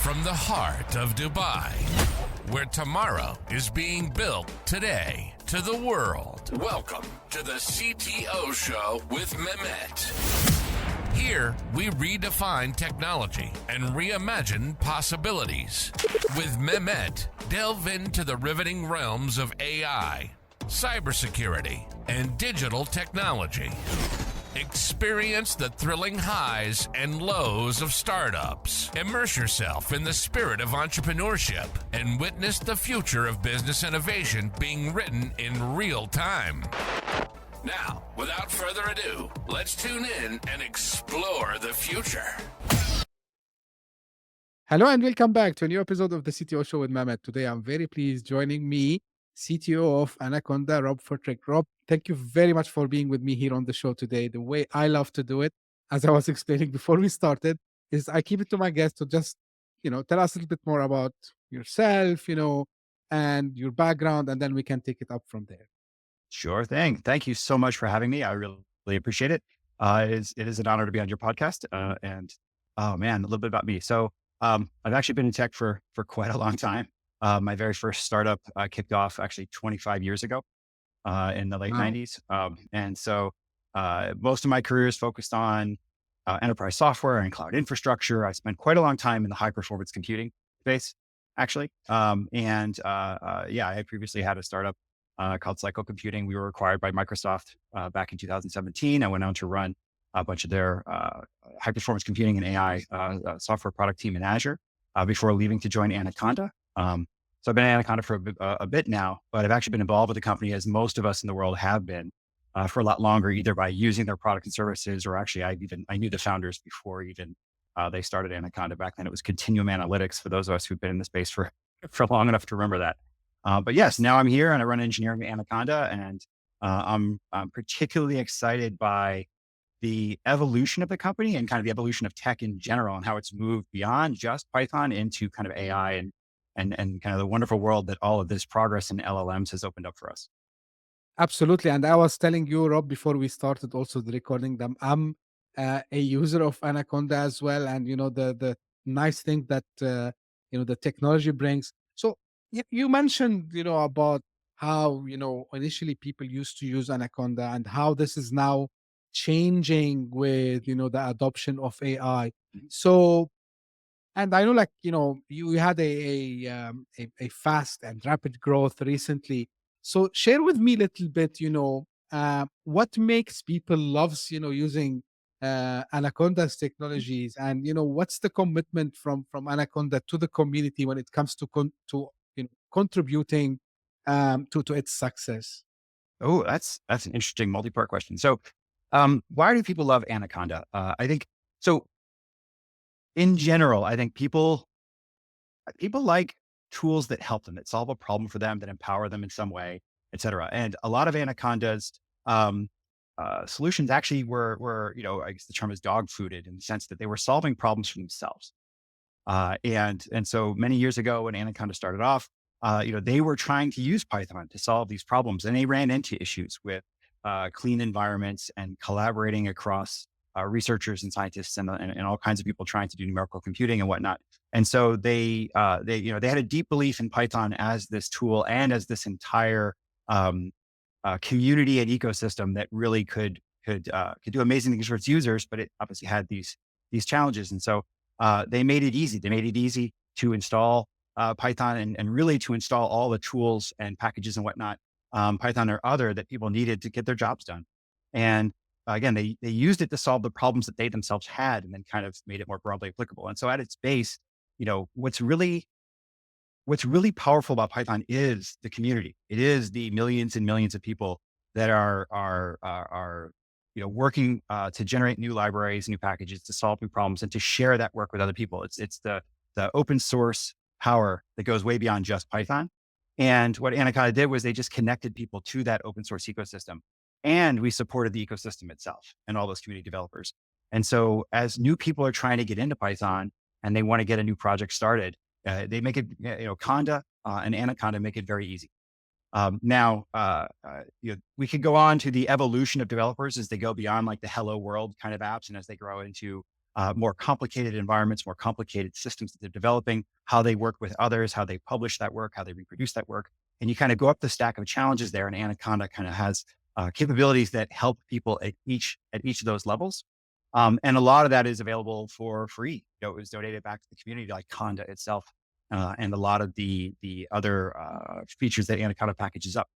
from the heart of Dubai, where tomorrow is being built today, to the world. Welcome to the CTO Show with Mehmet. Here, we redefine technology and reimagine possibilities. With Mehmet, delve into the riveting realms of AI, cybersecurity, and digital technology. Experience the thrilling highs and lows of startups. Immerse yourself in the spirit of entrepreneurship and witness the future of business innovation being written in real time. Now, without further ado, let's tune in and explore the future. Hello and welcome back to a new episode of the CTO Show with Mehmet. Today, I'm very pleased joining me, CTO of Anaconda, Rob Futrick. Rob, thank you very much for being with me here on the show today. The way I love to do it, as I was explaining before we started, is I keep it to my guests to just, tell us a little bit more about yourself, and your background, and then we can take it up from there. Sure thing. Thank you so much for having me. I really appreciate it. It is an honor to be on your podcast. And oh man, a little bit about me. So I've actually been in tech for quite a long time. My very first startup kicked off actually 25 years ago in the late Wow. 90s. And so most of my career is focused on enterprise software and cloud infrastructure. I spent quite a long time in the high performance computing space, actually. I previously had a startup called Cycle Computing. We were acquired by Microsoft back in 2017. I went on to run a bunch of their high performance computing and AI software product team in Azure before leaving to join Anaconda. So I've been at Anaconda for a bit now, but I've actually been involved with the company, as most of us in the world have been, for a lot longer, either by using their product and services, or actually I knew the founders before even they started Anaconda. Back then it was Continuum Analytics, for those of us who've been in the space for long enough to remember that. But yes, now I'm here and I run engineering at Anaconda, and I'm particularly excited by the evolution of the company and kind of the evolution of tech in general, and how it's moved beyond just Python into kind of AI and kind of the wonderful world that all of this progress in LLMs has opened up for us. Absolutely. And I was telling you, Rob, before we started also the recording, that I'm a user of Anaconda as well. And, the nice thing that, the technology brings. So you mentioned, about how, initially people used to use Anaconda and how this is now changing with, the adoption of AI. So, and I know, like, you had a fast and rapid growth recently. So share with me a little bit, what makes people loves, using Anaconda's technologies, and what's the commitment from Anaconda to the community when it comes to contributing to its success. Oh, that's an interesting multi-part question. So, why do people love Anaconda? I think so. In general, I think people like tools that help them, that solve a problem for them, that empower them in some way, et cetera. And a lot of Anaconda's solutions actually were, I guess the term is dog fooded, in the sense that they were solving problems for themselves. And so many years ago, when Anaconda started off, they were trying to use Python to solve these problems, and they ran into issues with clean environments and collaborating across researchers and scientists and all kinds of people trying to do numerical computing and whatnot. And so they had a deep belief in Python as this tool and as this entire community and ecosystem that really could do amazing things for its users, but it obviously had these challenges. And so they made it easy. They made it easy to install Python and really to install all the tools and packages and whatnot, Python or other, that people needed to get their jobs done. And again, they used it to solve the problems that they themselves had, and then kind of made it more broadly applicable. And so at its base, what's really powerful about Python is the community. It is the millions and millions of people that are working to generate new libraries, new packages, to solve new problems, and to share that work with other people. It's the open source power that goes way beyond just Python. And what Anaconda did was they just connected people to that open source ecosystem. And we supported the ecosystem itself and all those community developers. And so as new people are trying to get into Python and they want to get a new project started, they make it, Conda and Anaconda make it very easy. We could go on to the evolution of developers as they go beyond like the hello world kind of apps, and as they grow into more complicated environments, more complicated systems that they're developing, how they work with others, how they publish that work, how they reproduce that work. And you kind of go up the stack of challenges there. And Anaconda kind of has capabilities that help people at each of those levels. And a lot of that is available for free. It was donated back to the community, like Conda itself, and a lot of the other features that Anaconda packages up.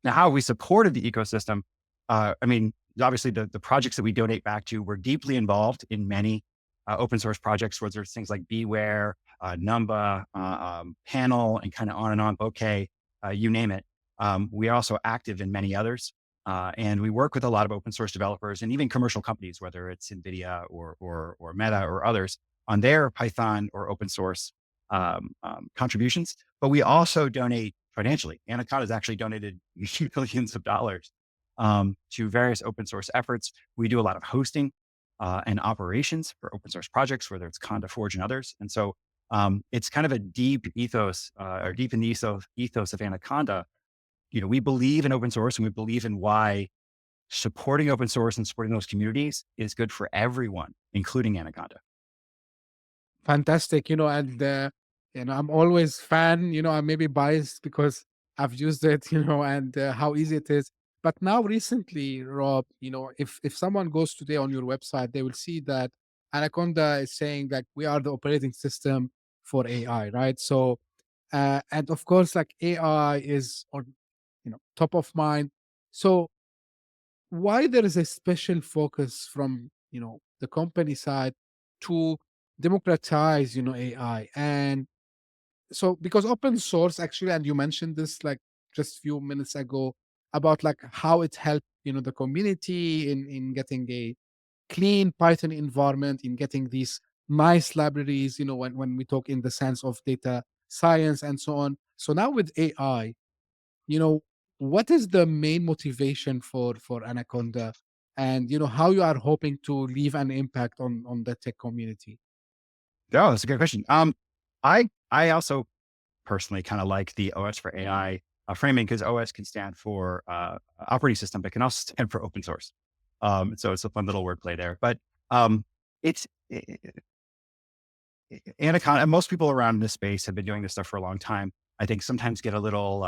Now, how we supported the ecosystem, I mean, obviously the projects that we donate back to, we're deeply involved in many open source projects where there's things like Beware, Numba, Panel, and kind of on and on, Bokeh, you name it. We are also active in many others. And we work with a lot of open source developers and even commercial companies, whether it's NVIDIA or Meta or others, on their Python or open source contributions. But we also donate financially. Anaconda has actually donated millions of dollars to various open source efforts. We do a lot of hosting and operations for open source projects, whether it's Conda Forge and others. And so it's kind of a deep ethos or deep in the ethos of Anaconda. We believe in open source and we believe in why supporting open source and supporting those communities is good for everyone, including Anaconda. Fantastic, and I'm always fan. I'm maybe biased because I've used it, and how easy it is. But now recently, Rob, if someone goes today on your website, they will see that Anaconda is saying that we are the operating system for AI, right? So, and of course, like AI is on, top of mind. So, why there is a special focus from the company side to democratize AI? And so because open source actually, and you mentioned this like just few minutes ago about like how it helped the community in getting a clean Python environment, in getting these nice libraries, when we talk in the sense of data science and so on. So now with AI, you know what is the main motivation for Anaconda, and how you are hoping to leave an impact on the tech community? Oh, that's a good question. I also personally kind of like the OS for AI framing, because OS can stand for operating system, but can also stand for open source. So it's a fun little wordplay there. But it's Anaconda, and most people around this space have been doing this stuff for a long time. I think sometimes get a little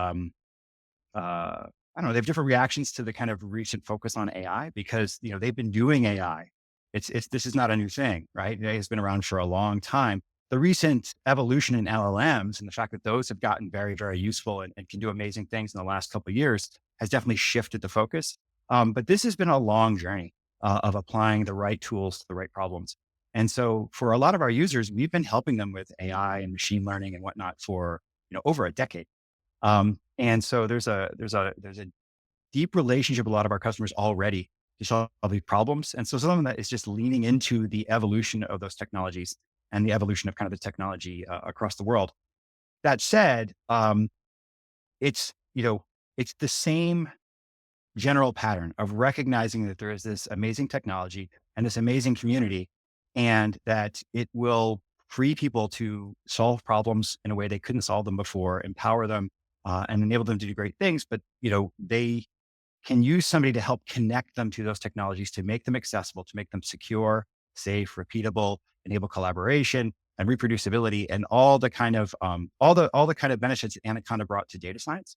I don't know, they have different reactions to the kind of recent focus on AI, because, they've been doing AI. This is not a new thing, right? AI has been around for a long time. The recent evolution in LLMs and the fact that those have gotten very, very useful and can do amazing things in the last couple of years has definitely shifted the focus. But this has been a long journey of applying the right tools to the right problems. And so for a lot of our users, we've been helping them with AI and machine learning and whatnot for, over a decade. And so there's a deep relationship with a lot of our customers already to solve these problems. And so some of that is just leaning into the evolution of those technologies and the evolution of kind of the technology across the world. That said, it's, it's the same general pattern of recognizing that there is this amazing technology and this amazing community, and that it will free people to solve problems in a way they couldn't solve them before, empower them, and enable them to do great things. But, they can use somebody to help connect them to those technologies, to make them accessible, to make them secure, safe, repeatable, enable collaboration and reproducibility, and all the kind of benefits that Anaconda brought to data science.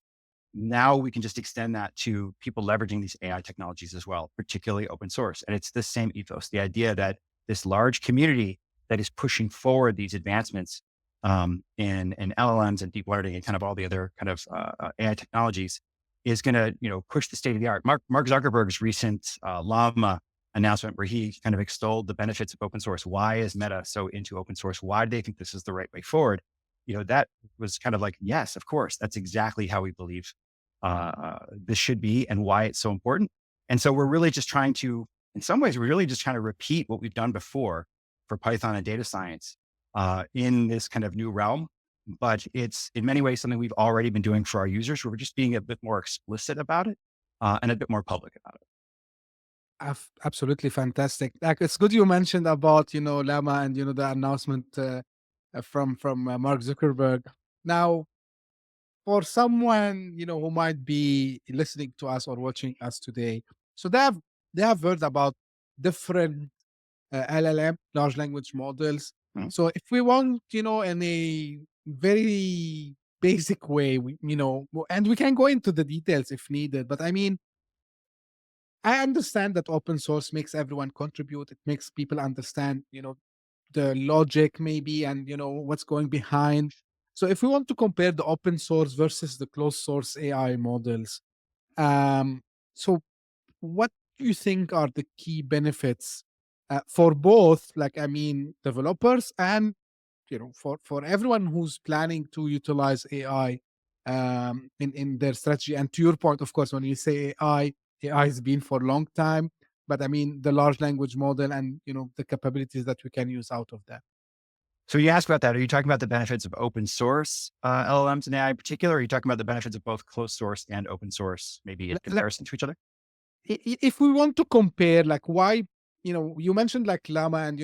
Now we can just extend that to people leveraging these AI technologies as well, particularly open source. And it's the same ethos, the idea that this large community that is pushing forward these advancements in LLMs and deep learning and kind of all the other kind of AI technologies is going to, push the state of the art. Mark Zuckerberg's recent Llama announcement, where he kind of extolled the benefits of open source. Why is Meta so into open source? Why do they think this is the right way forward? That was kind of like, yes, of course, that's exactly how we believe this should be and why it's so important. And so we're really just trying to, in some ways, we're really just trying to repeat what we've done before for Python and data science in this kind of new realm. But it's in many ways something we've already been doing for our users. We're just being a bit more explicit about it and a bit more public about it. Absolutely fantastic. Like it's good you mentioned about Llama and the announcement from Mark Zuckerberg. Now, for someone who might be listening to us or watching us today, so they have heard about different LLM, large language models. Mhm. So if we want, in a very basic way, and we can go into the details if needed, but I mean, I understand that open source makes everyone contribute. It makes people understand, the logic maybe, and what's going behind. So if we want to compare the open source versus the closed source AI models, um, so what do you think are the key benefits for both? Like, I mean, developers and for everyone who's planning to utilize AI in their strategy. And to your point, of course, when you say AI has been for a long time, but I mean the large language model and the capabilities that we can use out of that. So you asked about that. Are you talking about the benefits of open source LLMs and AI in particular? Or are you talking about the benefits of both closed source and open source, maybe in comparison to each other? If we want to compare, like, why, you mentioned like Llama and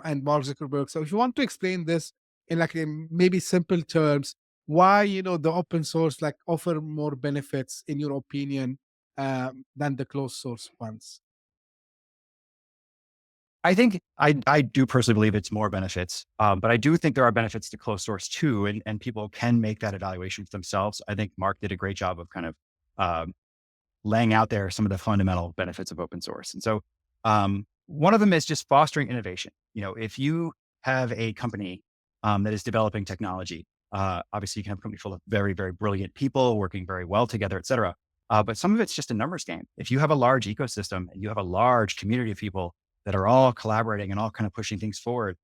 and Mark Zuckerberg. So if you want to explain this in like in maybe simple terms, why the open source like offer more benefits in your opinion than the closed source ones? I think I do personally believe it's more benefits, but I do think there are benefits to closed source too, and people can make that evaluation for themselves. I think Mark did a great job of kind of um, laying out there some of the fundamental benefits of open source. And so one of them is just fostering innovation. If you have a company that is developing technology, obviously you can have a company full of very, very brilliant people working very well together, et cetera. But some of it's just a numbers game. If you have a large ecosystem and you have a large community of people that are all collaborating and all kind of pushing things forward,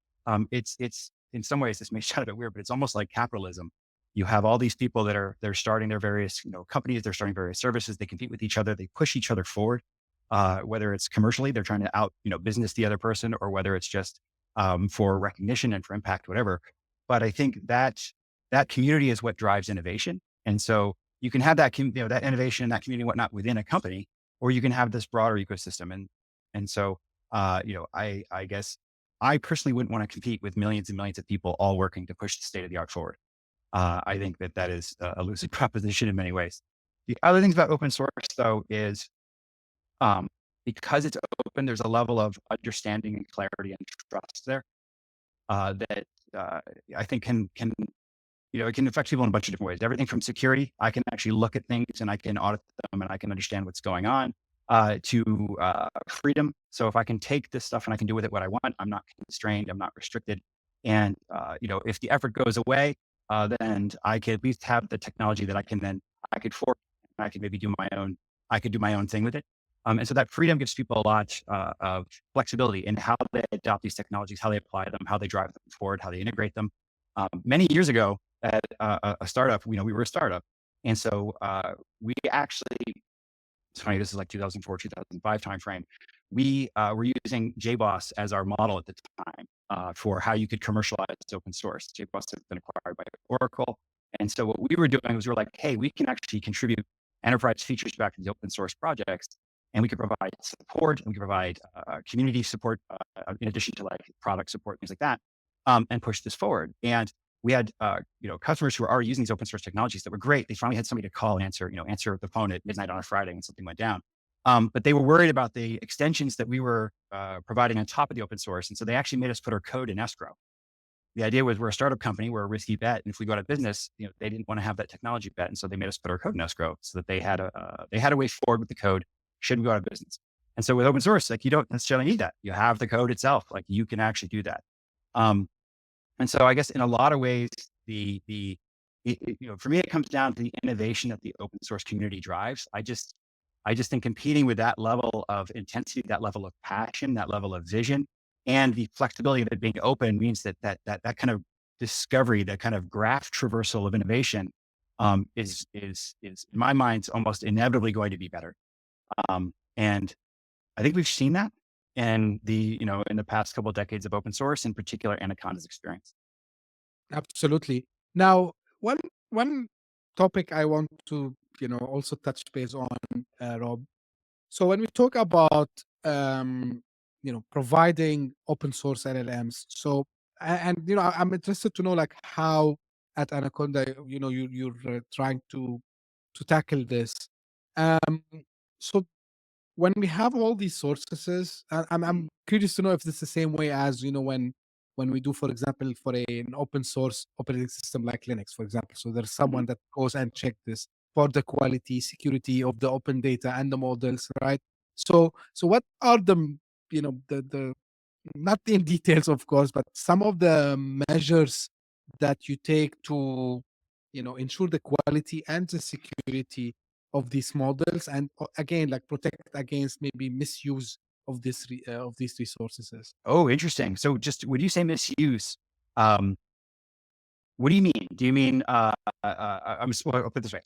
it's in some ways, this may sound a bit weird, but it's almost like capitalism. You have all these people that they're starting their various companies, they're starting various services, they compete with each other, they push each other forward. Whether it's commercially, they're trying to out business the other person, or whether it's just for recognition and for impact, whatever. But I think that community is what drives innovation, and so you can have that innovation and that community and whatnot within a company, or you can have this broader ecosystem. And so I guess I personally wouldn't want to compete with millions and millions of people all working to push the state of the art forward. I think that is a elusive proposition in many ways. The other things about open source, though, is um, because it's open, there's a level of understanding and clarity and trust there that I think can it can affect people in a bunch of different ways. Everything from security, I can actually look at things and I can audit them and I can understand what's going on, to freedom. So if I can take this stuff and I can do with it what I want, I'm not constrained, I'm not restricted. And if the effort goes away, then I could at least have the technology that I could fork and I could maybe I could do my own thing with it. And so that freedom gives people a lot of flexibility in how they adopt these technologies, how they apply them, how they drive them forward, how they integrate them. Many years ago, at a startup, we were a startup. And so we actually, it's funny, this is like 2004, 2005 timeframe. We were using JBoss as our model at the time for how you could commercialize open source. JBoss has been acquired by Oracle. And so what we were doing was we were like, hey, we can actually contribute enterprise features back to the open source projects. And we could provide support, and we could provide community support in addition to like product support, things like that, and push this forward. And we had customers who were already using these open source technologies that were great. They finally had somebody to call and answer the phone at midnight on a Friday when something went down. But they were worried about the extensions that we were providing on top of the open source. And so they actually made us put our code in escrow. The idea was we're a startup company, we're a risky bet. And if we go out of business, they didn't want to have that technology bet. And so they made us put our code in escrow so that they had a way forward with the code should we go out of business. And so with open source, like you don't necessarily need that. You have the code itself, like you can actually do that. And so I guess in a lot of ways, for me, it comes down to the innovation that the open source community drives. I just think competing with that level of intensity, that level of passion, that level of vision, and the flexibility of it being open means that kind of discovery, that kind of graph traversal of innovation, is in my mind almost inevitably going to be better. And I think we've seen that in in the past couple of decades of open source, in particular Anaconda's experience. Absolutely. Now, one topic I want to also touch base on, Rob. So when we talk about providing open source LLMs, so and I'm interested to know like how at Anaconda you're trying to tackle this. Um, so when we have all these sources, I'm curious to know if it's the same way as, when we do, for example, for an open source operating system like Linux, for example. So there's Mhm. someone that goes and check this for the quality, security of the open data and the models, right? So what are the not in details, of course, but some of the measures that you take to, ensure the quality and the security of these models, and again, like protect against maybe misuse of these resources. Oh, interesting. So just when you say misuse, um, what do you mean? Do you mean, well, I'll put it this way.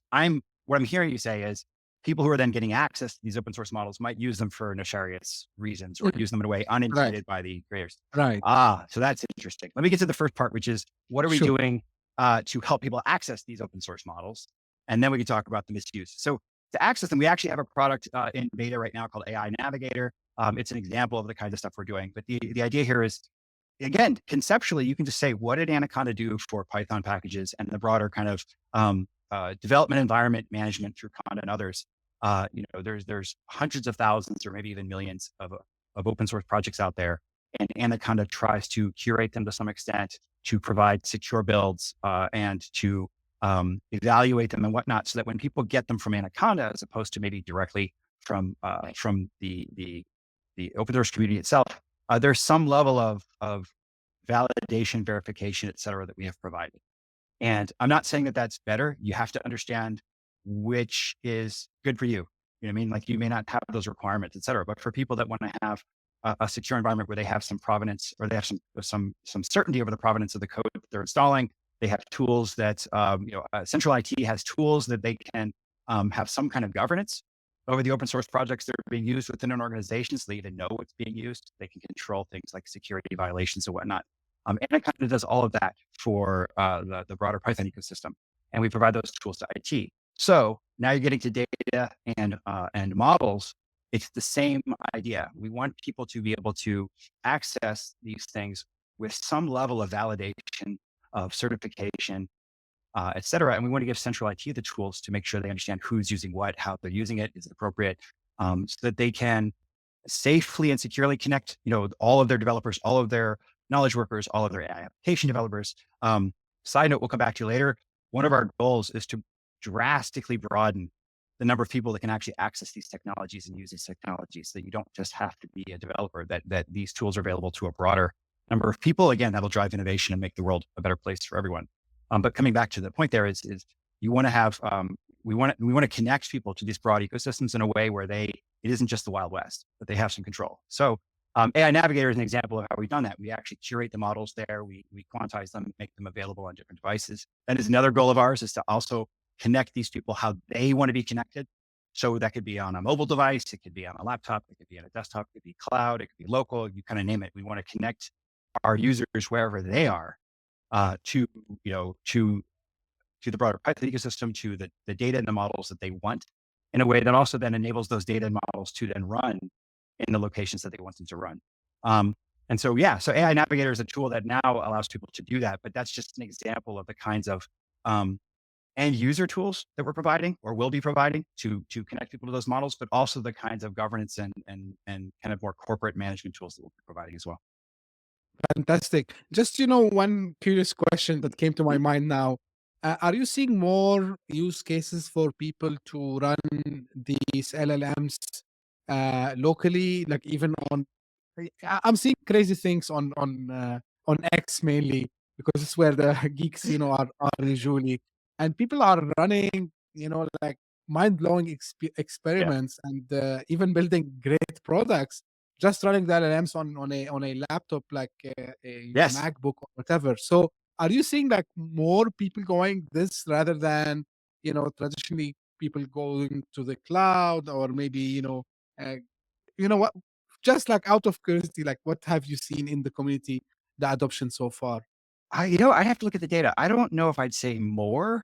What I'm hearing you say is people who are then getting access to these open source models might use them for nefarious reasons or Mm, use them in a way right, unintended by the creators. right. So that's interesting. Let me get to the first part, which is what are we Sure. doing to help people access these open source models? And then we can talk about the misuse. So to access them, we actually have a product in beta right now called AI Navigator. It's an example of the kind of stuff we're doing. But the idea here is, again, conceptually, you can just say, what did Anaconda do for Python packages and the broader kind of development environment management through Conda and others? There's hundreds of thousands or maybe even millions of open source projects out there, and Anaconda tries to curate them to some extent, to provide secure builds and to evaluate them and whatnot, so that when people get them from Anaconda, as opposed to maybe directly from the open source community itself, there's some level of validation, verification, et cetera, that we have provided. And I'm not saying that that's better. You have to understand which is good for you. You know what I mean? Like you may not have those requirements, et cetera, but for people that want to have a secure environment where they have some provenance or they have some certainty over the provenance of the code that they're installing, they have tools that, Central IT has tools that they can have some kind of governance over the open source projects that are being used within an organization, so they even know what's being used. They can control things like security violations and whatnot. Anaconda does all of that for the broader Python ecosystem, and we provide those tools to IT. So now you're getting to data and models. It's the same idea. We want people to be able to access these things with some level of validation, of certification, et cetera. And we want to give central IT the tools to make sure they understand who's using what, how they're using it, is it appropriate, so that they can safely and securely connect, all of their developers, all of their knowledge workers, all of their AI application developers. Side note, we'll come back to later. One of our goals is to drastically broaden the number of people that can actually access these technologies and use these technologies, so that you don't just have to be a developer, that these tools are available to a broader number of people. Again, that'll drive innovation and make the world a better place for everyone. But coming back to the point there is you want to have, we want to connect people to these broad ecosystems in a way where it isn't just the Wild West, but they have some control. So AI Navigator is an example of how we've done that. We actually curate the models there. We quantize them, make them available on different devices. That is another goal of ours, is to also connect these people how they want to be connected. So that could be on a mobile device, it could be on a laptop, it could be on a desktop, it could be cloud, it could be local, you kind of name it. We want to connect our users wherever they are to, to the broader Python ecosystem, to the data and the models that they want, in a way that also then enables those data and models to then run in the locations that they want them to run. So AI Navigator is a tool that now allows people to do that, but that's just an example of the kinds of end user tools that we're providing or will be providing to connect people to those models, but also the kinds of governance and kind of more corporate management tools that we'll be providing as well. Fantastic. Just, one curious question that came to my mind now. Are you seeing more use cases for people to run these LLMs locally, like even on? I'm seeing crazy things on X mainly, because it's where the geeks, are usually, and people are running, like mind blowing Yeah. experiments, and even building great products, just running the LLMs on a laptop, like a Yes. MacBook or whatever. So are you seeing like more people going this rather than, traditionally people going to the cloud, or maybe, uh, what, just like out of curiosity, like what have you seen in the community, the adoption so far? I have to look at the data. I don't know if I'd say more.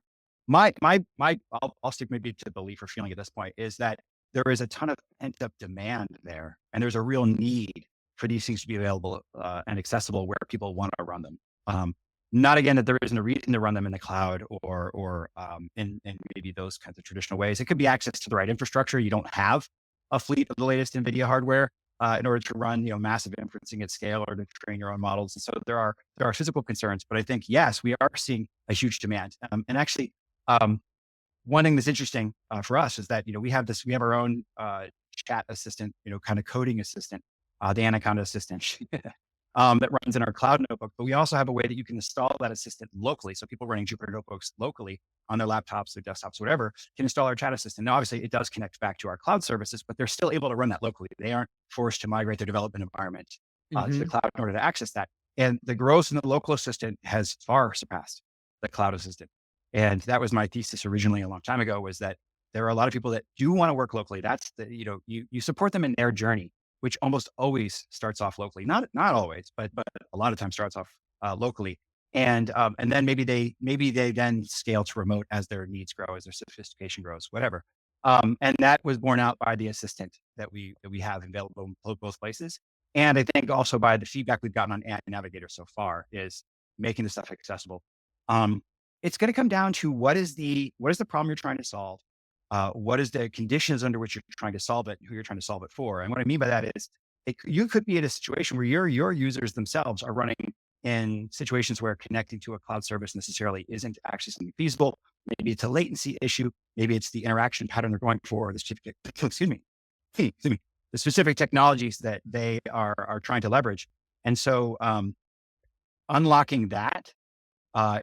I'll stick maybe to the belief or feeling at this point, is that there is a ton of pent up demand there, and there's a real need for these things to be available and accessible where people want to run them. Not again that there isn't a reason to run them in the cloud or in maybe those kinds of traditional ways. It could be access to the right infrastructure you don't have. a fleet of the latest NVIDIA hardware in order to run, massive inferencing at scale or to train your own models. And so there are physical concerns, but I think, yes, we are seeing a huge demand. And actually, one thing that's interesting for us is that, we have our own chat assistant, kind of coding assistant, the Anaconda assistant. That runs in our cloud notebook, but we also have a way that you can install that assistant locally. So people running Jupyter notebooks locally on their laptops, their desktops, whatever, can install our chat assistant. Now, obviously, it does connect back to our cloud services, but they're still able to run that locally. They aren't forced to migrate their development environment to the cloud in order to access that. And the growth in the local assistant has far surpassed the cloud assistant. And that was my thesis originally a long time ago, was that there are a lot of people that do want to work locally. That's you support them in their journey, which almost always starts off locally. Not always, but a lot of times starts off locally. And then maybe they then scale to remote as their needs grow, as their sophistication grows, whatever. And that was borne out by the assistant that we have available in both places. And I think also by the feedback we've gotten on AI Navigator so far is making the stuff accessible. It's going to come down to what is the problem you're trying to solve? What is the conditions under which you're trying to solve it, who you're trying to solve it for? And what I mean by that is you could be in a situation where your users themselves are running in situations where connecting to a cloud service necessarily isn't actually something feasible. Maybe it's a latency issue. Maybe it's the interaction pattern they're going for, the specific technologies that they are trying to leverage. And so unlocking that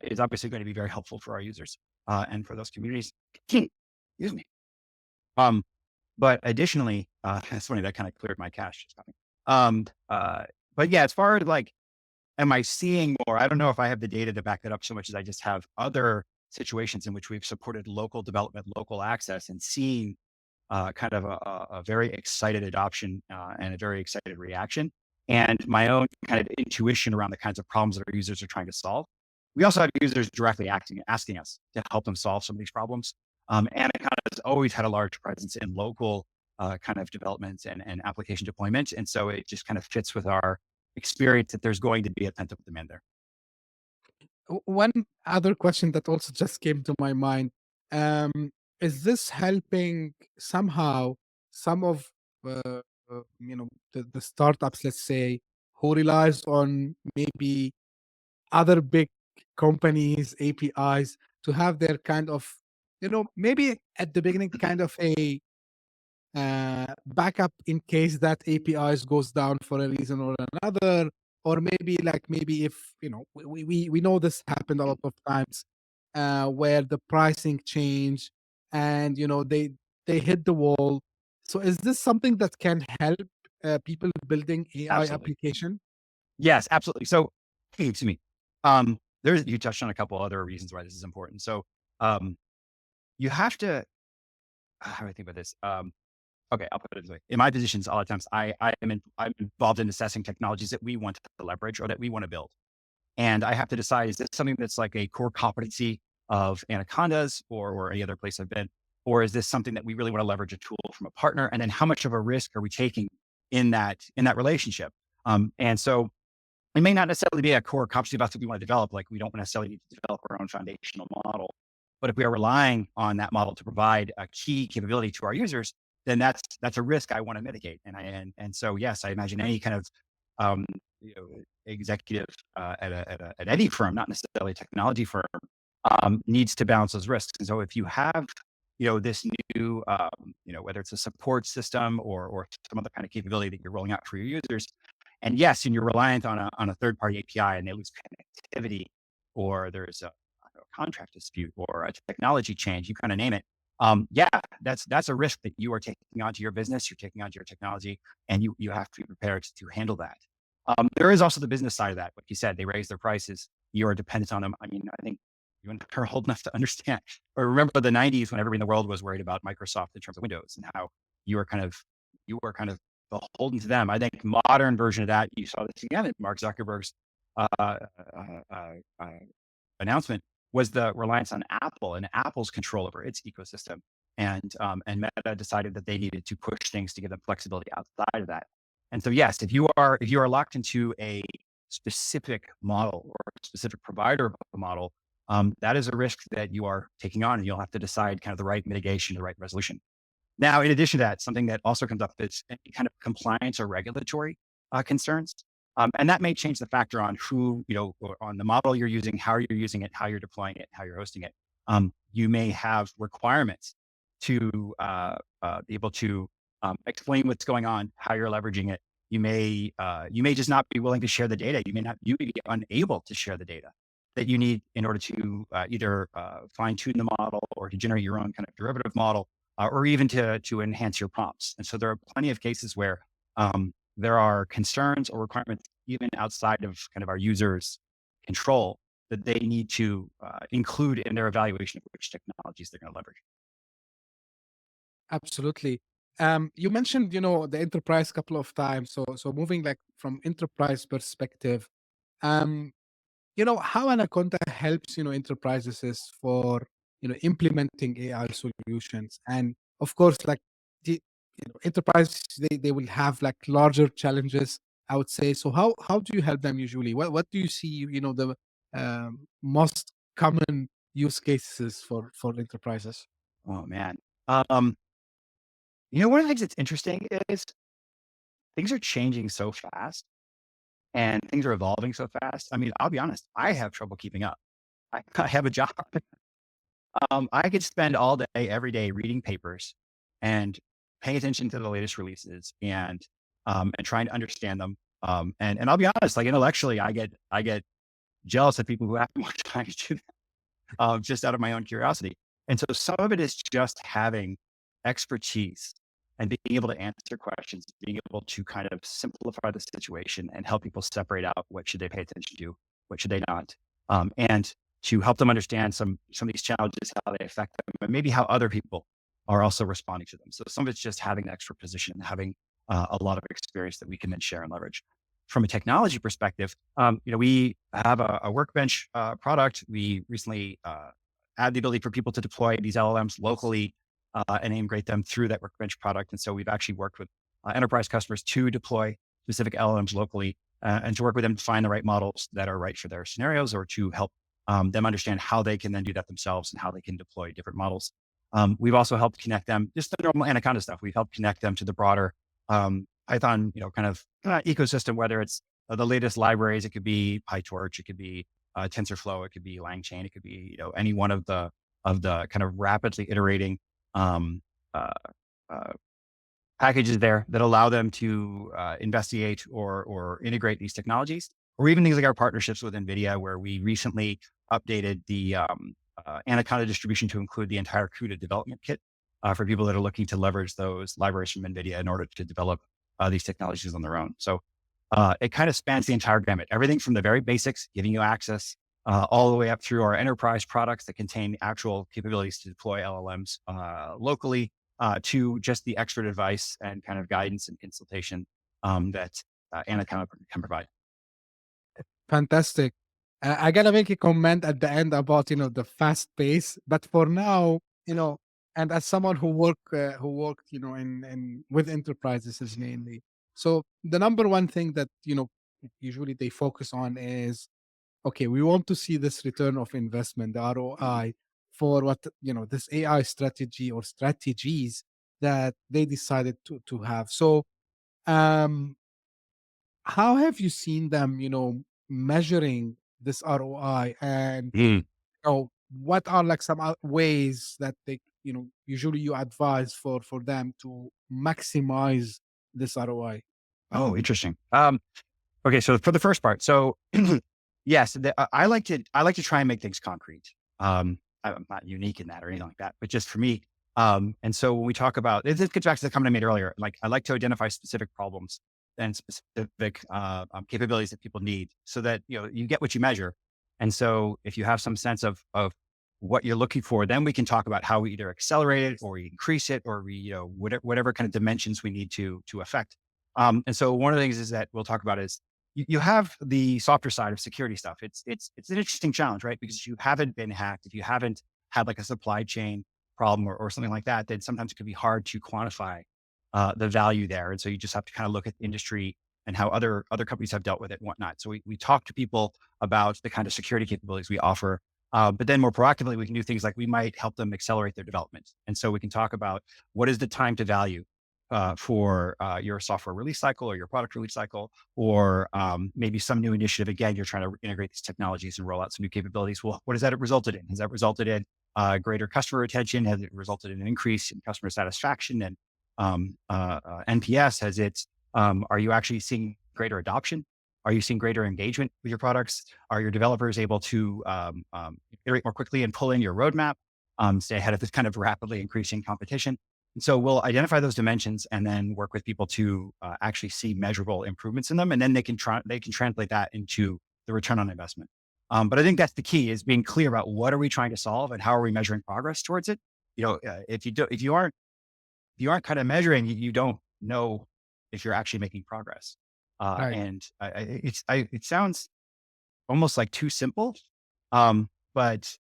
is obviously going to be very helpful for our users and for those communities. Excuse me. But additionally, it's funny, that kind of cleared my cache. But yeah, as far as like, am I seeing more? I don't know if I have the data to back that up so much as I just have other situations in which we've supported local development, local access, and seeing kind of a very excited adoption and a very excited reaction, and my own kind of intuition around the kinds of problems that our users are trying to solve. We also have users directly asking us to help them solve some of these problems. Anaconda has always had a large presence in local kind of development and application deployment. And so it just kind of fits with our experience that there's going to be a pent-up demand there. One other question that also just came to my mind. Um, is this helping somehow some of the startups, let's say, who relies on maybe other big companies APIs to have their kind of, maybe at the beginning kind of a backup in case that APIs goes down for a reason or another, or maybe if we know this happened a lot of times where the pricing change and they hit the wall. So is this something that can help people building AI Absolutely. application? Yes, absolutely. So, excuse me. You touched on a couple other reasons why this is important. So, you have to, how do I think about this? Okay, I'll put it this way. In my positions, a lot of times I'm involved in assessing technologies that we want to leverage or that we want to build. And I have to decide, is this something that's like a core competency of Anaconda's or any other place I've been? Or is this something that we really want to leverage a tool from a partner? And then how much of a risk are we taking in that relationship? And so it may not necessarily be a core competency about what we want to develop. Like we don't necessarily need to develop our own foundational model. But if we are relying on that model to provide a key capability to our users, then that's a risk I want to mitigate. And so yes, I imagine any kind of executive at any firm, not necessarily a technology firm, needs to balance those risks. And so if you have this new whether it's a support system or some other kind of capability that you're rolling out for your users, and yes, and you're reliant on a third party API and they lose connectivity, or there's a contract dispute or a technology change, you kind of name it. Yeah, that's a risk that you are taking onto your business, you're taking onto your technology, and you have to be prepared to handle that. There is also the business side of that. Like you said, they raise their prices. You are dependent on them. I mean, I think you and I are old enough to understand, or remember the 90s when everybody in the world was worried about Microsoft in terms of Windows and how you were kind of beholden to them. I think modern version of that, you saw this again in Mark Zuckerberg's announcement, was the reliance on Apple and Apple's control over its ecosystem. And Meta decided that they needed to push things to give them flexibility outside of that. And so, yes, if you are locked into a specific model or a specific provider of a model, that is a risk that you are taking on, and you'll have to decide kind of the right mitigation, the right resolution. Now, in addition to that, something that also comes up is any kind of compliance or regulatory concerns. And that may change the factor on who, or on the model you're using, how you're using it, how you're deploying it, how you're hosting it. You may have requirements to be able to explain what's going on, how you're leveraging it. You may just not be willing to share the data. You may be unable to share the data that you need in order to either fine tune the model or to generate your own kind of derivative model, or even to enhance your prompts. And so there are plenty of cases where there are concerns or requirements even outside of kind of our users' control that they need to include in their evaluation of which technologies they're going to leverage. Absolutely. You mentioned, the enterprise couple of times. So moving like from enterprise perspective, um, how Anaconda helps, enterprises is for, implementing AI solutions. And of course, like the enterprise, they will have like larger challenges, I would say. So how do you help them usually? What do you see, the most common use cases for enterprises? Oh man. One of the things that's interesting is things are changing so fast and things are evolving so fast. I mean, I'll be honest, I have trouble keeping up. I have a job. I could spend all day, every day reading papers and paying attention to the latest releases and trying to understand them. And I'll be honest, like intellectually, I get jealous of people who have more time to do that, just out of my own curiosity. And so some of it is just having expertise and being able to answer questions, being able to kind of simplify the situation and help people separate out what should they pay attention to, what should they not, and to help them understand some of these challenges, how they affect them, and maybe how other people are also responding to them. So some of it's just having the extra position, having a lot of experience that we can then share and leverage. From a technology perspective, we have a workbench product. We recently had the ability for people to deploy these LLMs locally and integrate them through that workbench product. And so we've actually worked with enterprise customers to deploy specific LLMs locally and to work with them to find the right models that are right for their scenarios, or to help them understand how they can then do that themselves and how they can deploy different models. We've also helped connect them, just the normal Anaconda stuff. We've helped connect them to the broader Python, kind of ecosystem, whether it's the latest libraries. It could be PyTorch, it could be TensorFlow, it could be LangChain, it could be any one of the kind of rapidly iterating um, uh, uh, packages there that allow them to investigate or integrate these technologies, or even things like our partnerships with NVIDIA, where we recently updated the Anaconda distribution to include the entire CUDA development kit for people that are looking to leverage those libraries from NVIDIA in order to develop these technologies on their own. So it kind of spans the entire gamut, everything from the very basics, giving you access, all the way up through our enterprise products that contain actual capabilities to deploy LLMs locally, to just the expert advice and kind of guidance and consultation that Anaconda can provide. Fantastic. I gotta make a comment at the end about the fast pace, but for now, and as someone who worked in with enterprises is mainly, so the number one thing that usually they focus on is, okay, we want to see this return of investment, the ROI, for what this AI strategy or strategies that they decided to have. So um how have you seen them, measuring this ROI, and Mm. what are like some ways that they, usually you advise for them to maximize this ROI? Oh, interesting. Okay, so for the first part, so yes, I like to try and make things concrete. I'm not unique in that or anything like that, but just for me. And so when we talk about this gets back to the comment I made earlier. Like, I like to identify specific problems and specific capabilities that people need, so that you get what you measure. And so if you have some sense of what you're looking for, then we can talk about how we either accelerate it or we increase it, or we whatever kind of dimensions we need to affect. And so one of the things is that we'll talk about is you have the softer side of security stuff. It's an interesting challenge, right? Because if you haven't been hacked, if you haven't had like a supply chain problem or something like that, then sometimes it could be hard to quantify the value there. And so you just have to kind of look at the industry and how other companies have dealt with it and whatnot. So we talk to people about the kind of security capabilities we offer, But then more proactively, we can do things like we might help them accelerate their development. And so we can talk about what is the time to value for your software release cycle or your product release cycle, or maybe some new initiative. Again, you're trying to integrate these technologies and roll out some new capabilities. Well, what has that resulted in? Has that resulted in greater customer retention? Has it resulted in an increase in customer satisfaction and NPS? Are you actually seeing greater adoption? Are you seeing greater engagement with your products? Are your developers able to iterate more quickly and pull in your roadmap, stay ahead of this kind of rapidly increasing competition? And so we'll identify those dimensions and then work with people to actually see measurable improvements in them, and then they can translate that into the return on investment. But I think that's the key: is being clear about what are we trying to solve and how are we measuring progress towards it. If you aren't kind of measuring, you don't know if you're actually making progress. Right. And it sounds almost like too simple, but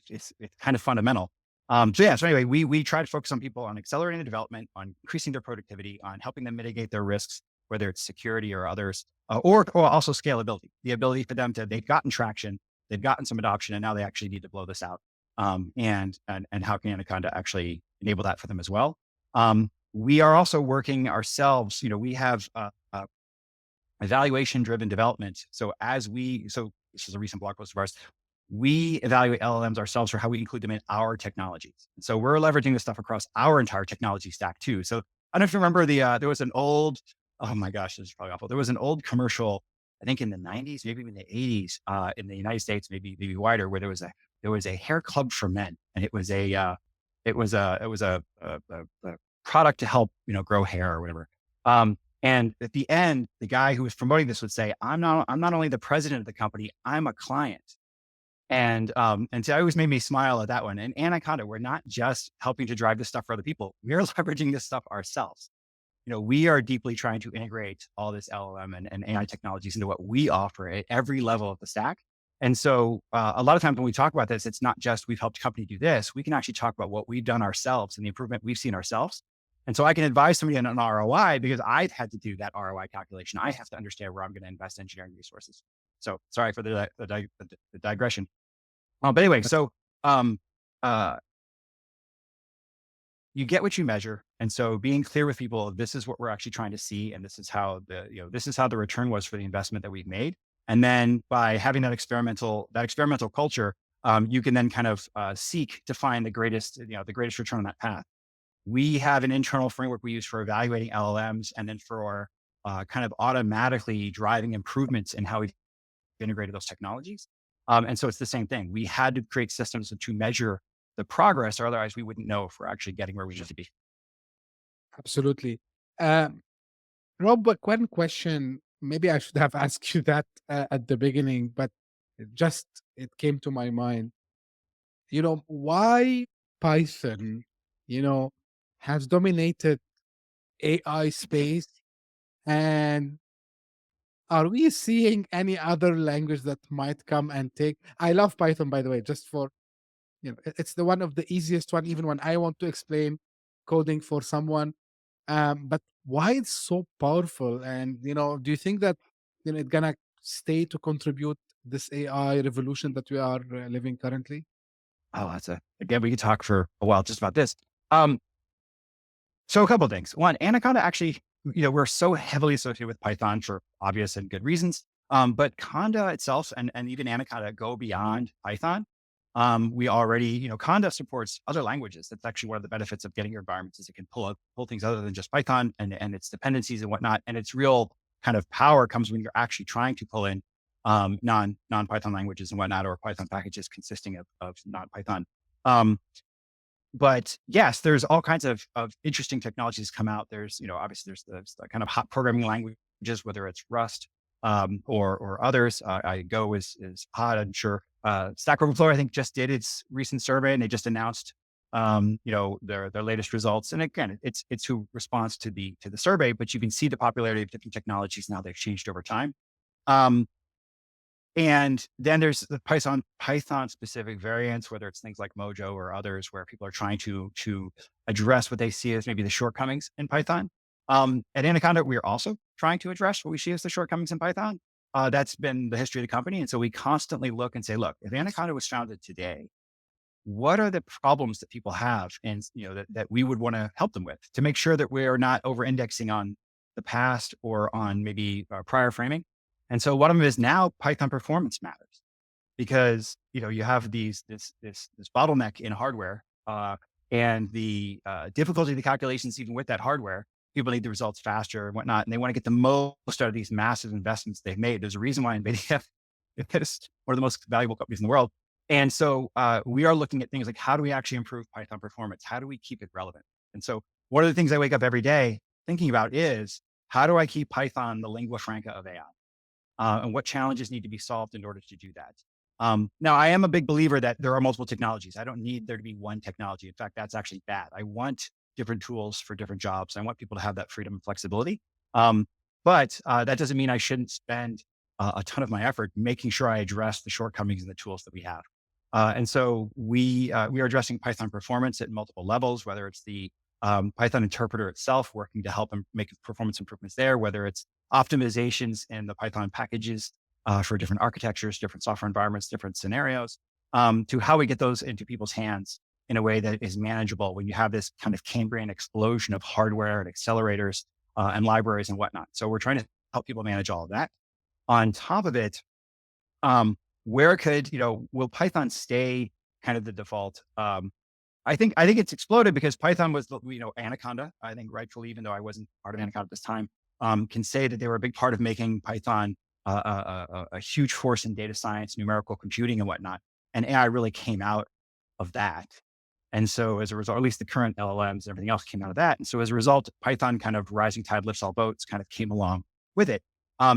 it's kind of fundamental. So anyway, we try to focus on people on accelerating the development, on increasing their productivity, on helping them mitigate their risks, whether it's security or others, or also scalability, the ability for them they've gotten traction, they've gotten some adoption, and now they actually need to blow this out. And how can Anaconda actually enable that for them as well? We are also working ourselves. We have evaluation driven development. So this is a recent blog post of ours. We evaluate LLMs ourselves for how we include them in our technologies. And so we're leveraging this stuff across our entire technology stack too. So I don't know if you remember there was an old, oh my gosh, this is probably awful. There was an old commercial, I think in the 90s, maybe in the 80s, in the United States, maybe wider, where there was a hair club for men, and it was a product to help grow hair or whatever. And at the end, the guy who was promoting this would say, I'm not only the president of the company, I'm a client. And so it always made me smile at that one. And Anaconda, we're not just helping to drive this stuff for other people. We're leveraging this stuff ourselves. We are deeply trying to integrate all this LLM and AI technologies into what we offer at every level of the stack. And so a lot of times when we talk about this, it's not just we've helped a company do this. We can actually talk about what we've done ourselves and the improvement we've seen ourselves. And so I can advise somebody on an ROI because I've had to do that ROI calculation. I have to understand where I'm going to invest engineering resources. So sorry for the digression. But anyway, so you get what you measure. And so being clear with people, this is what we're actually trying to see. And this is how the return was for the investment that we've made. And then by having that experimental culture, you can then kind of seek to find the greatest return on that path. We have an internal framework we use for evaluating LLMs and then for kind of automatically driving improvements in how we've integrated those technologies. And so it's the same thing. We had to create systems to measure the progress, or otherwise we wouldn't know if we're actually getting where we need to be. Absolutely. Rob, but one question, maybe I should have asked you that at the beginning, but it came to my mind. Why Python, you know, has dominated AI space, and are we seeing any other language that might come and take? I love Python, by the way, just for, it's the one of the easiest one, even when I want to explain coding for someone. But why it's so powerful? And, do you think that, it's gonna stay to contribute this AI revolution that we are living currently? Oh, again, we could talk for a while just about this. So a couple of things. One, Anaconda actually, we're so heavily associated with Python for obvious and good reasons. But Conda itself and even Anaconda go beyond Python. We already, Conda supports other languages. That's actually one of the benefits of getting your environments is it can pull things other than just Python and its dependencies and whatnot. And its real kind of power comes when you're actually trying to pull in non-Python languages and whatnot, or Python packages consisting of non-Python. But yes, there's all kinds of interesting technologies come out. There's, obviously there's the kind of hot programming languages, whether it's Rust or others. Go is hot, I'm sure. Stack Overflow, I think, just did its recent survey, and they just announced, their latest results. And again, it's who responds to the survey, but you can see the popularity of different technologies and how they've changed over time. And then there's the Python specific variants, whether it's things like Mojo or others, where people are trying to address what they see as maybe the shortcomings in Python. At Anaconda, we are also trying to address what we see as the shortcomings in Python. that's been the history of the company. And so we constantly look and say, look, if Anaconda was founded today, what are the problems that people have, and that we would want to help them with to make sure that we are not over indexing on the past or on maybe prior framing. And so one of them is now Python performance matters, because you have this bottleneck in hardware, and the difficulty of the calculations. Even with that hardware, people need the results faster and whatnot, and they want to get the most out of these massive investments they've made. There's a reason why NVIDIA is one of the most valuable companies in the world. And so we are looking at things like, how do we actually improve Python performance? How do we keep it relevant? And so one of the things I wake up every day thinking about is, how do I keep Python the lingua franca of AI? And what challenges need to be solved in order to do that? Now, I am a big believer that there are multiple technologies. I don't need there to be one technology. In fact, that's actually bad. I want different tools for different jobs. I want people to have that freedom and flexibility. But that doesn't mean I shouldn't spend a ton of my effort making sure I address the shortcomings in the tools that we have. And so we are addressing Python performance at multiple levels, whether it's the Python interpreter itself, working to help make performance improvements there, whether it's optimizations in the Python packages for different architectures, different software environments, different scenarios, to how we get those into people's hands in a way that is manageable when you have this kind of Cambrian explosion of hardware and accelerators and libraries and whatnot. So we're trying to help people manage all of that. On top of it, where could, will Python stay kind of the default? I think it's exploded because Python was, Anaconda, I think rightfully, even though I wasn't part of Anaconda at this time, can say that they were a big part of making Python a huge force in data science, numerical computing and whatnot. And AI really came out of that. And so as a result, at least the current LLMs and everything else came out of that. And so as a result, Python, kind of rising tide lifts all boats, kind of came along with it.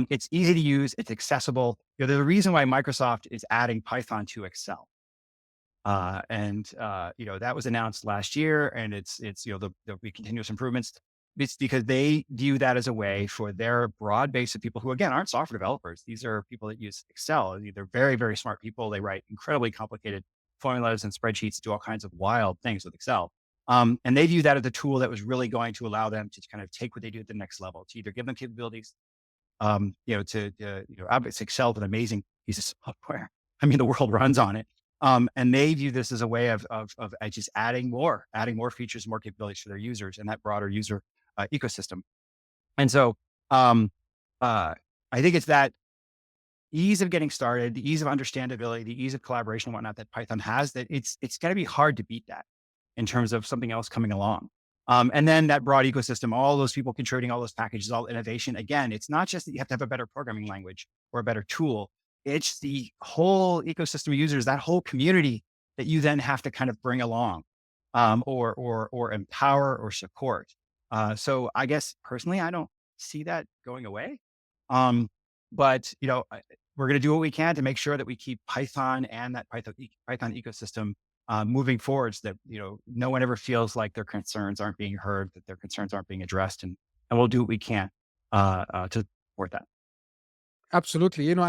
It's easy to use. It's accessible. There's a reason why Microsoft is adding Python to Excel. That was announced last year, and there'll be continuous improvements. It's because they view that as a way for their broad base of people who, again, aren't software developers. These are people that use Excel. They're very, very smart people. They write incredibly complicated formulas and spreadsheets, do all kinds of wild things with Excel. And they view that as a tool that was really going to allow them to kind of take what they do at the next level, to either give them capabilities, obviously Excel is an amazing piece of software. I mean, the world runs on it. And they view this as a way of just adding more features, more capabilities for their users and that broader user ecosystem. And so I think it's that ease of getting started, the ease of understandability, the ease of collaboration and whatnot that Python has, that it's going to be hard to beat that in terms of something else coming along. And then that broad ecosystem, all those people contributing, all those packages, all innovation. Again, it's not just that you have to have a better programming language or a better tool. It's the whole ecosystem of users, that whole community that you then have to kind of bring along, or empower or support. So I guess personally, I don't see that going away. But we're going to do what we can to make sure that we keep Python and that Python ecosystem moving forward, so that no one ever feels like their concerns aren't being heard, that their concerns aren't being addressed, and we'll do what we can to support that. Absolutely. And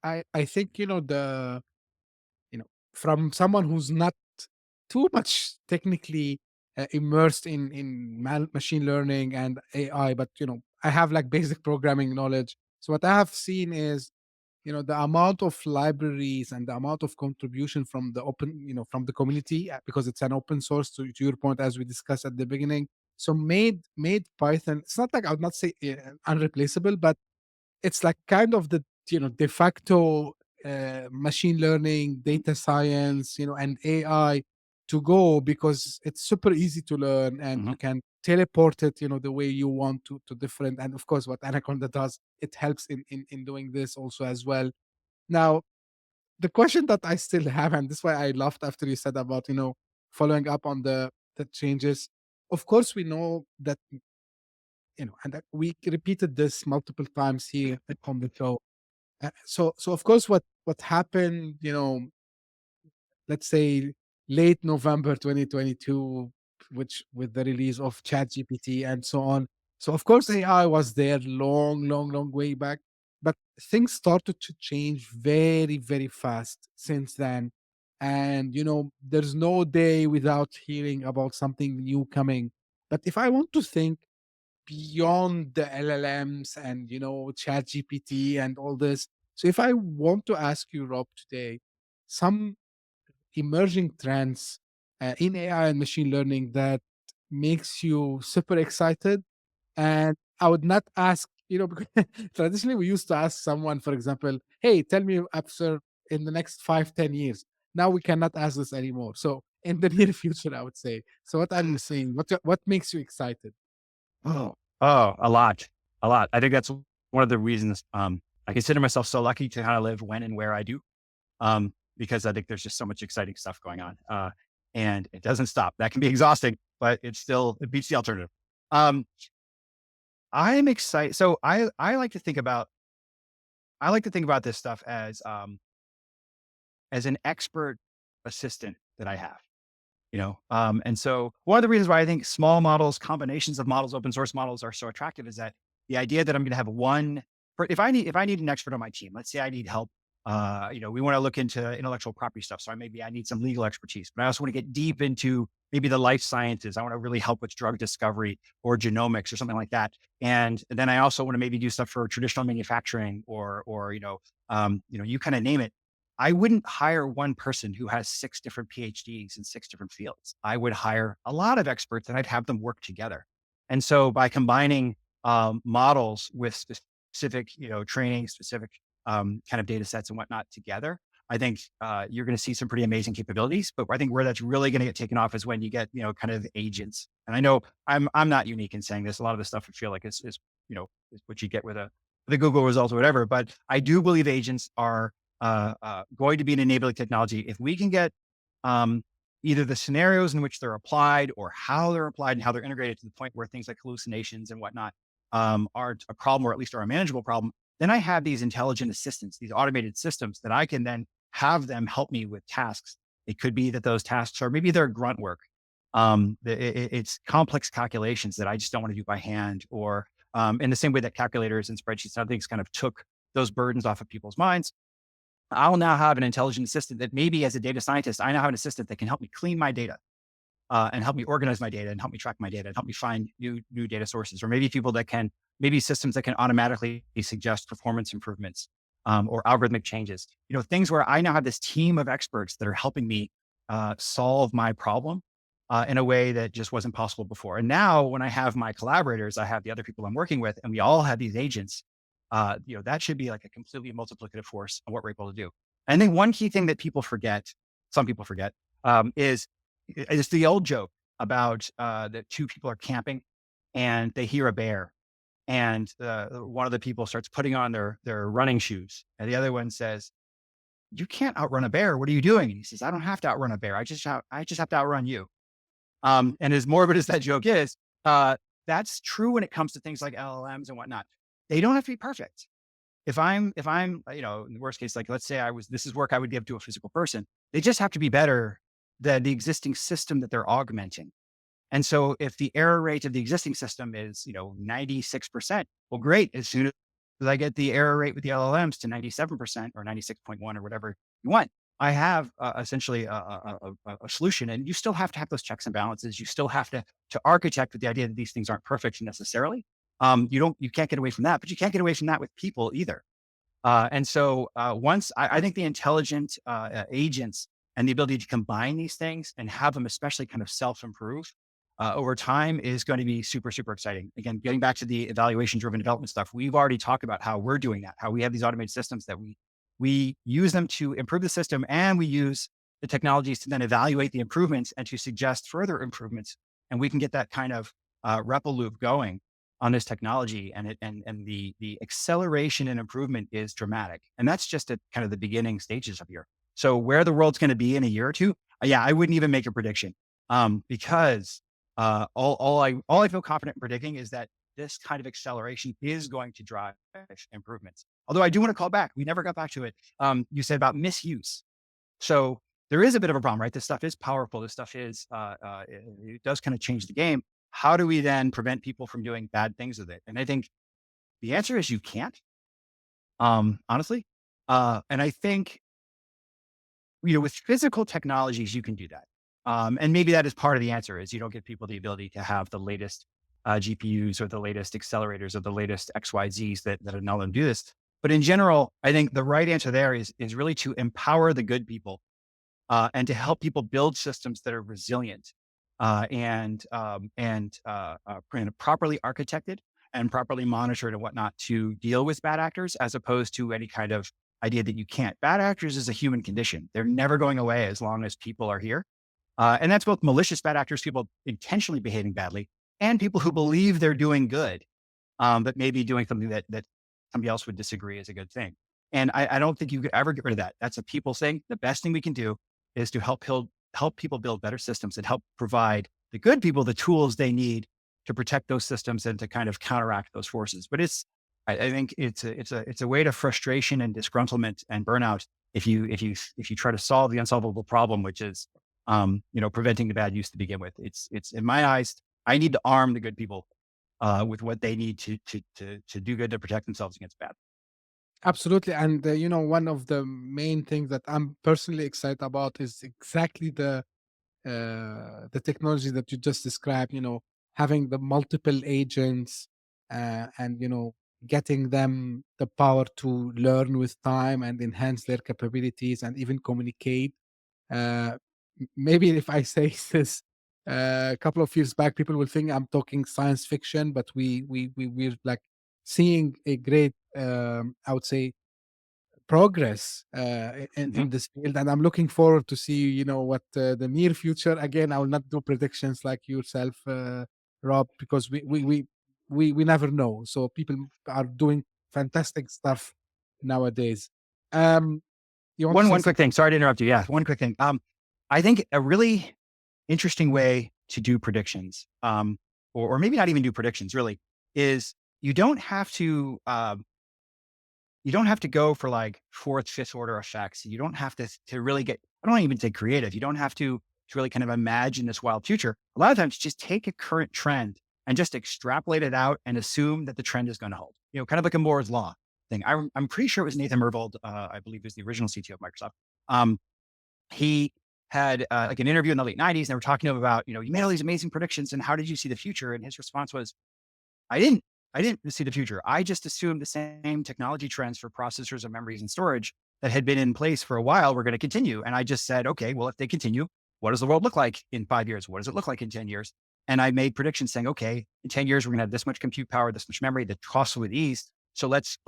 I think, from someone who's not too much technically immersed in machine learning and AI, but, I have like basic programming knowledge. So what I have seen is, the amount of libraries and the amount of contribution from the from the community, because it's an open source, to your point, as we discussed at the beginning. So made Python, it's not like, I would not say unreplaceable, but it's like kind of the de facto machine learning, data science, and AI to go, because it's super easy to learn, and you can teleport it, the way you want to different. And of course, what Anaconda does, it helps in doing this also as well. Now, the question that I still have, and this is why I laughed after you said about following up on the changes. Of course, we know that and that we repeated this multiple times here on the show. So of course, what happened, let's say late November 2022, which with the release of ChatGPT and so on. So of course, AI was there long way back, but things started to change very, very fast since then. And there's no day without hearing about something new coming. But if I want to think beyond the LLMs and, chat GPT and all this. So if I want to ask you, Rob, today, some emerging trends in AI and machine learning that makes you super excited. And I would not ask, because traditionally we used to ask someone, for example, hey, tell me after in the next 5, 10 years. Now we cannot ask this anymore. So in the near future, I would say. So what are you saying? What makes you excited? A lot, a lot. I think that's one of the reasons I consider myself so lucky to kind of live when and where I do, because I think there's just so much exciting stuff going on, and it doesn't stop. That can be exhausting, but it beats the alternative. Um, I'm excited. So I like to think about this stuff as an expert assistant that I have. And so one of the reasons why I think small models, combinations of models, open source models are so attractive is that the idea that I'm going to have if I need an expert on my team, let's say I need help, we want to look into intellectual property stuff. So maybe I need some legal expertise, but I also want to get deep into maybe the life sciences. I want to really help with drug discovery or genomics or something like that. And then I also want to maybe do stuff for traditional manufacturing or you kind of name it. I wouldn't hire one person who has 6 different PhDs in 6 different fields. I would hire a lot of experts and I'd have them work together. And so by combining models with specific, training, specific kind of data sets and whatnot together, I think you're going to see some pretty amazing capabilities. But I think where that's really going to get taken off is when you get, kind of agents. And I know I'm not unique in saying this. A lot of the stuff I feel like is what you get with the Google results or whatever. But I do believe agents are going to be an enabling technology. If we can get either the scenarios in which they're applied or how they're applied and how they're integrated to the point where things like hallucinations and whatnot aren't a problem, or at least are a manageable problem, then I have these intelligent assistants, these automated systems that I can then have them help me with tasks. It could be that those tasks are maybe they're grunt work. It's complex calculations that I just don't want to do by hand, or in the same way that calculators and spreadsheets and other things kind of took those burdens off of people's minds. I'll now have an intelligent assistant that maybe as a data scientist, I now have an assistant that can help me clean my data and help me organize my data and help me track my data and help me find new data sources, or maybe systems that can automatically suggest performance improvements or algorithmic changes, things where I now have this team of experts that are helping me solve my problem in a way that just wasn't possible before. And now when I have my collaborators, I have the other people I'm working with, and we all have these agents, that should be like a completely multiplicative force on what we're able to do. And then one key thing that some people forget, is it's the old joke about that 2 people are camping and they hear a bear, and one of the people starts putting on their running shoes, and the other one says, "You can't outrun a bear. What are you doing?" And he says, "I don't have to outrun a bear. I just have to outrun you." And as morbid as that joke is, that's true when it comes to things like LLMs and whatnot. They don't have to be perfect. If I'm, in the worst case, like let's say this is work I would give to a physical person. They just have to be better than the existing system that they're augmenting. And so if the error rate of the existing system is, 96%, well, great. As soon as I get the error rate with the LLMs to 97% or 96.1 or whatever you want, I have essentially a solution. And you still have to have those checks and balances. You still have to architect with the idea that these things aren't perfect necessarily. You can't get away from that, but you can't get away from that with people either. And so once I think the intelligent agents and the ability to combine these things and have them especially kind of self-improve over time is going to be super, super exciting. Again, getting back to the evaluation-driven development stuff, we've already talked about how we're doing that, how we have these automated systems that we use them to improve the system, and we use the technologies to then evaluate the improvements and to suggest further improvements. And we can get that kind of REPL loop going on this technology, and the acceleration and improvement is dramatic. And that's just at kind of the beginning stages of here. So where the world's going to be in a year or two, I wouldn't even make a prediction because all I feel confident in predicting is that this kind of acceleration is going to drive improvements. Although I do want to call back. We never got back to it. You said about misuse. So there is a bit of a problem, right? This stuff is powerful. This stuff it does kind of change the game. How do we then prevent people from doing bad things with it? And I think the answer is you can't, honestly. And I think, with physical technologies, you can do that. And maybe that is part of the answer is you don't give people the ability to have the latest GPUs or the latest accelerators or the latest XYZs that enable them to do this. But in general, I think the right answer there is really to empower the good people and to help people build systems that are resilient and properly architected and properly monitored and whatnot to deal with bad actors, as opposed to any kind of idea that you can't. Bad actors is a human condition. They're never going away as long as people are here. And that's both malicious bad actors, people intentionally behaving badly, and people who believe they're doing good, but maybe doing something that somebody else would disagree is a good thing. And I don't think you could ever get rid of that. That's a people thing. The best thing we can do is to help people build better systems and help provide the good people the tools they need to protect those systems and to kind of counteract those forces. But I think it's a way to frustration and disgruntlement and burnout if you try to solve the unsolvable problem, which is preventing the bad use to begin with. It's in my eyes, I need to arm the good people with what they need to do good, to protect themselves against bad. Absolutely. And, one of the main things that I'm personally excited about is exactly the technology that you just described, having the multiple agents and, getting them the power to learn with time and enhance their capabilities and even communicate. Maybe if I say this a couple of years back, people will think I'm talking science fiction, but we're like seeing a great, I would say, progress Mhm. in this field, and I'm looking forward to see what the near future. Again, I will not do predictions like yourself, Rob, because we never know. So people are doing fantastic stuff nowadays. Um, you want to say One quick something? thing. Sorry to interrupt you. Yeah, one quick thing. I think a really interesting way to do predictions, or maybe not even do predictions, really, is you don't have to go for like fourth, fifth order effects. You don't have to really get. I don't even say creative. You don't have to really kind of imagine this wild future. A lot of times, just take a current trend and just extrapolate it out and assume that the trend is going to hold. Kind of like a Moore's law thing. I'm pretty sure it was Nathan Myhrvold, I believe, was the original CTO of Microsoft. He had like an interview in the late '90s, and they were talking to him about, you made all these amazing predictions, and how did you see the future? And his response was, I didn't. I didn't see the future. I just assumed the same technology trends for processors and memories and storage that had been in place for a while were going to continue. And I just said, okay, well, if they continue, what does the world look like in 5 years? What does it look like in 10 years? And I made predictions saying, okay, in 10 years, we're going to have this much compute power, this much memory, the costs will ease. So let's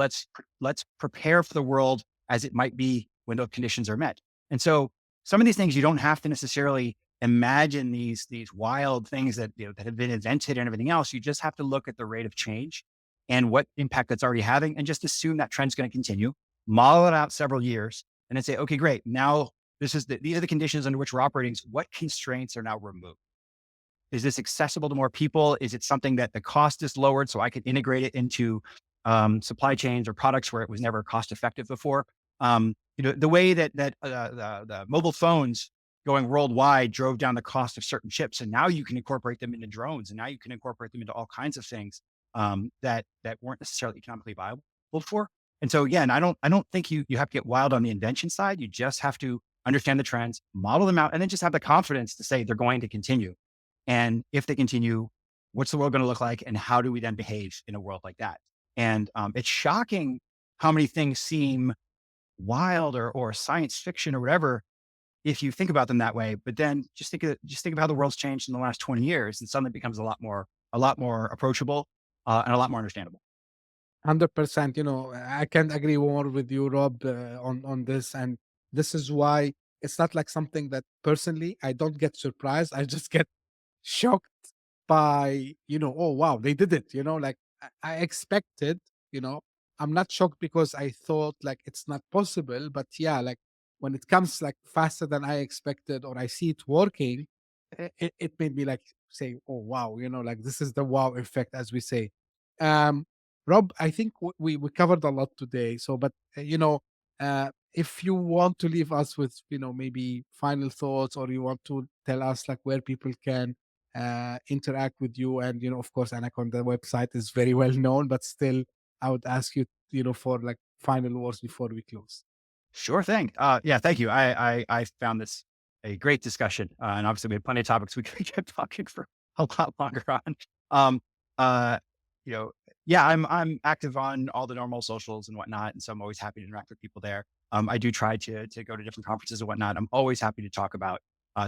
prepare for the world as it might be when those conditions are met. And so some of these things, you don't have to necessarily imagine these wild things that that have been invented and everything else. You just have to look at the rate of change and what impact that's already having, and just assume that trend's going to continue. Model it out several years, and then say, okay, great. Now these are the conditions under which we're operating. So what constraints are now removed? Is this accessible to more people? Is it something that the cost is lowered so I can integrate it into supply chains or products where it was never cost effective before? The way that the mobile phones going worldwide drove down the cost of certain chips, and now you can incorporate them into drones, and now you can incorporate them into all kinds of things that weren't necessarily economically viable before. And so again, I don't think you have to get wild on the invention side. You just have to understand the trends, model them out, and then just have the confidence to say they're going to continue. And if they continue, what's the world going to look like? And how do we then behave in a world like that? And it's shocking how many things seem wild or science fiction or whatever if you think about them that way. But then just think of how the world's changed in the last 20 years, and suddenly it becomes a lot more approachable and a lot more understandable. 100%. I can't agree more with you, Rob, on this. And this is why it's not like something that personally I don't get surprised. I just get shocked by, oh wow, they did it. Like I expected. you know I'm not shocked because I thought like it's not possible, but yeah, like when it comes like faster than I expected, or I see it working, it made me like say, oh wow, like this is the wow effect, as we say. um Rob, I think we covered a lot today. So, but if you want to leave us with maybe final thoughts, or you want to tell us like where people can interact with you, and of course Anaconda website is very well known, but still I would ask you, for like final words before we close. Sure thing. Yeah, thank you. I found this a great discussion, and obviously we had plenty of topics we could keep talking for a lot longer on. Um, You know, yeah, I'm active on all the normal socials and whatnot, and so I'm always happy to interact with people there. I do try to go to different conferences and whatnot. I'm always happy to talk about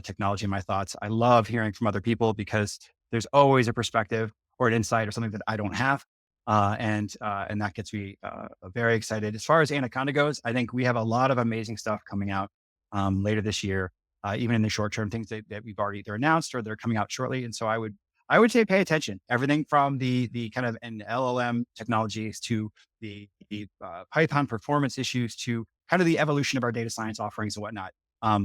technology and my thoughts. I love hearing from other people because there's always a perspective or an insight or something that I don't have, and that gets me very excited. As far as Anaconda goes, I think we have a lot of amazing stuff coming out later this year. Even in the short term, things that we've already either announced or they're coming out shortly. And so I would say pay attention. Everything from the kind of an LLM technologies to the Python performance issues to kind of the evolution of our data science offerings and whatnot.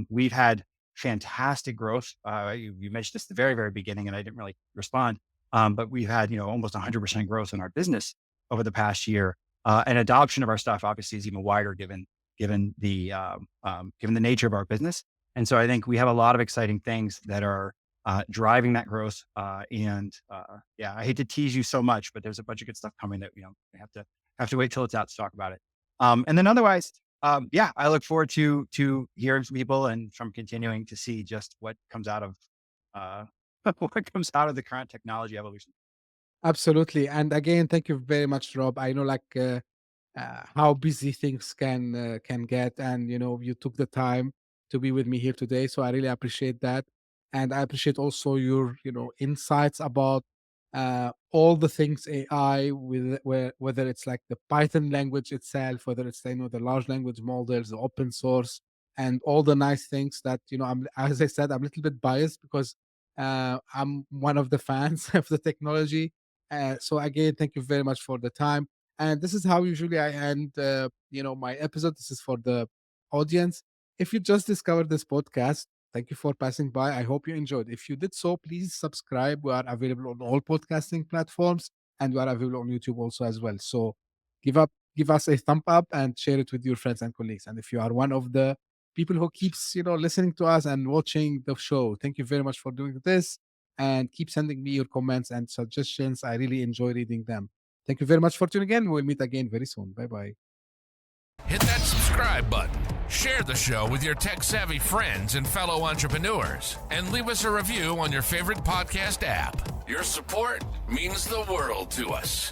We've had fantastic growth. You mentioned this at the very, very beginning, and I didn't really respond. But we've had almost 100% growth in our business over the past year, and adoption of our stuff obviously is even wider given the nature of our business. And so I think we have a lot of exciting things that are driving that growth. Yeah, I hate to tease you so much, but there's a bunch of good stuff coming that we have to wait till it's out to talk about it. And then otherwise, yeah, I look forward to hearing from people and from continuing to see just what comes out of what comes out of the current technology evolution. Absolutely. And again, thank you very much, Rob. I know how busy things can get, and you took the time to be with me here today, so I really appreciate that. And I appreciate also your insights about all the things AI, whether it's like the Python language itself, whether it's the large language models, the open source, and all the nice things that I'm, as I said, I'm a little bit biased because I'm one of the fans of the technology. So again, thank you very much for the time. And this is how usually I end, my episode. This is for the audience. If you just discovered this podcast, thank you for passing by. I hope you enjoyed. If you did so, please subscribe. We are available on all podcasting platforms, and we are available on YouTube also as well. So give us a thumb up and share it with your friends and colleagues. And if you are one of the people who keeps, listening to us and watching the show, thank you very much for doing this. And keep sending me your comments and suggestions. I really enjoy reading them. Thank you very much for tuning in. We'll meet again very soon. Bye bye. Hit that subscribe button, share the show with your tech-savvy friends and fellow entrepreneurs, and leave us a review on your favorite podcast app. Your support means the world to us.